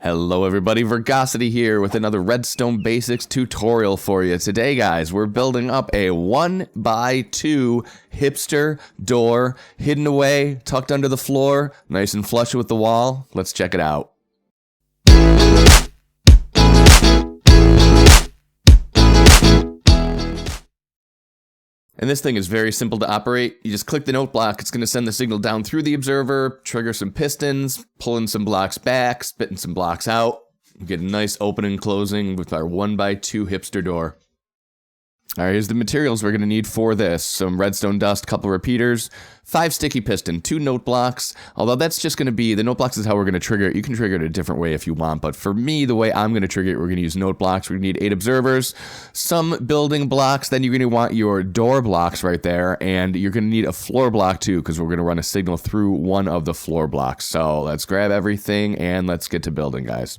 Hello everybody, Vergosity here with another Redstone Basics tutorial for you. Today guys, we're building up a 1x2 hipster door, hidden away, tucked under the floor, nice and flush with the wall. Let's check it out. And this thing is very simple to operate. You just click the note block, it's going to send the signal down through the observer, trigger some pistons, pulling some blocks back, spitting some blocks out. You get a nice opening and closing with our 1x2 hipster door. Alright, here's the materials we're going to need for this. Some redstone dust, couple repeaters, 5 sticky piston, 2 note blocks. Although that's just going to be, the note blocks is how we're going to trigger it. You can trigger it a different way if you want, but for me, the way I'm going to trigger it, we're going to use note blocks. We're going to need 8 observers, some building blocks, then you're going to want your door blocks right there, and you're going to need a floor block too, because we're going to run a signal through one of the floor blocks. So let's grab everything and let's get to building, guys.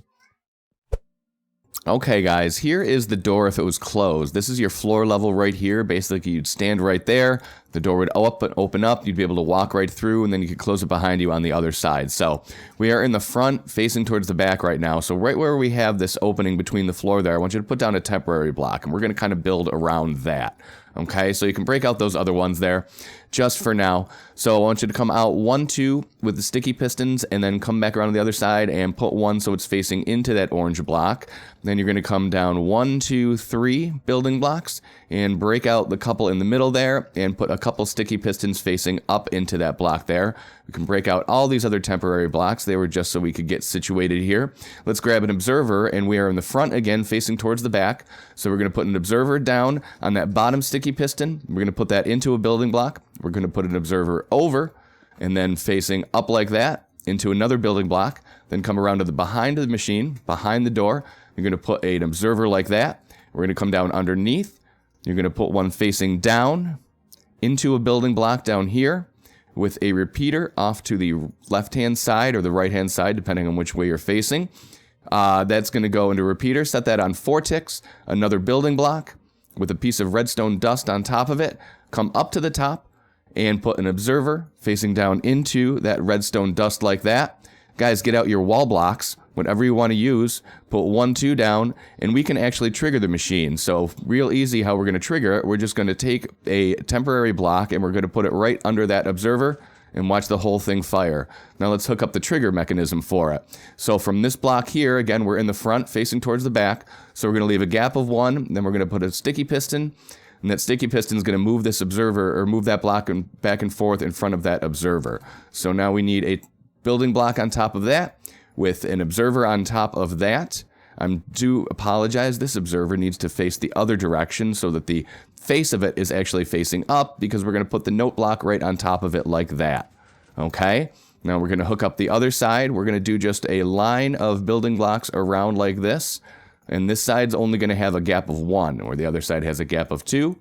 Okay guys, here is the door if it was closed. This is your floor level right here. Basically, you'd stand right there, the door would open up, you'd be able to walk right through, and then you could close it behind you on the other side. So, we are in the front, facing towards the back right now. So right where we have this opening between the floor there, I want you to put down a temporary block, and we're going to kind of build around that. Okay, so you can break out those other ones there, just for now. So I want you to come out 1, 2 with the sticky pistons, and then come back around to the other side and put 1 so it's facing into that orange block. Then you're going to come down 1, 2, 3 building blocks, and break out the couple in the middle there, and put a couple sticky pistons facing up into that block there. We can break out all these other temporary blocks. They were just so we could get situated here. Let's grab an observer, and we are in the front again, facing towards the back. So we're going to put an observer down on that bottom sticky piston. We're going to put that into a building block. We're going to put an observer over, and then facing up like that into another building block. Then come around to the behind of the machine, behind the door. You're going to put an observer like that. We're going to come down underneath. You're going to put one facing down into a building block down here with a repeater off to the left-hand side or the right-hand side, depending on which way you're facing. That's going to go into a repeater. Set that on 4 ticks. Another building block with a piece of redstone dust on top of it. Come up to the top and put an observer facing down into that redstone dust like that. Guys, get out your wall blocks, whatever you want to use, put 1, 2 down, and we can actually trigger the machine. So real easy how we're going to trigger it. We're just going to take a temporary block and we're going to put it right under that observer and watch the whole thing fire. Now let's hook up the trigger mechanism for it. So from this block here, again, we're in the front facing towards the back. So we're going to leave a gap of 1, then we're going to put a sticky piston, and that sticky piston is going to move this observer, or move that block back and forth in front of that observer. So now we need a building block on top of that, with an observer on top of that. I do apologize, this observer needs to face the other direction so that the face of it is actually facing up, because we're going to put the note block right on top of it like that. Okay? Now we're going to hook up the other side. We're going to do just a line of building blocks around like this. And this side's only going to have a gap of 1, where the other side has a gap of 2.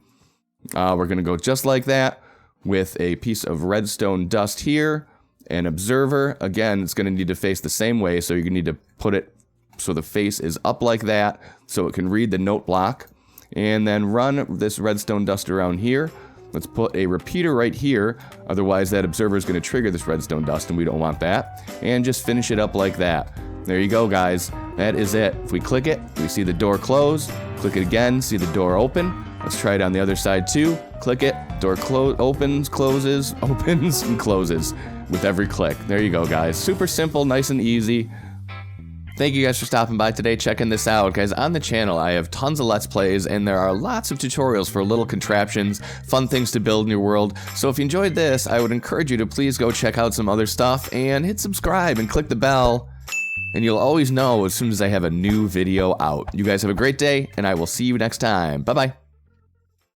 We're going to go just like that with a piece of redstone dust here. An observer, again, it's going to need to face the same way, so you need to put it so the face is up like that, so it can read the note block. And then run this redstone dust around here. Let's put a repeater right here, otherwise that observer is going to trigger this redstone dust, and we don't want that. And just finish it up like that. There you go, guys. That is it. If we click it, we see the door close. Click it again, see the door open. Let's try it on the other side too. Click it, door opens, closes, opens, and closes with every click. There you go, guys. Super simple, nice and easy. Thank you guys for stopping by today, checking this out. Guys, on the channel, I have tons of Let's Plays, and there are lots of tutorials for little contraptions, fun things to build in your world. So if you enjoyed this, I would encourage you to please go check out some other stuff, and hit subscribe and click the bell, and you'll always know as soon as I have a new video out. You guys have a great day, and I will see you next time. Bye-bye.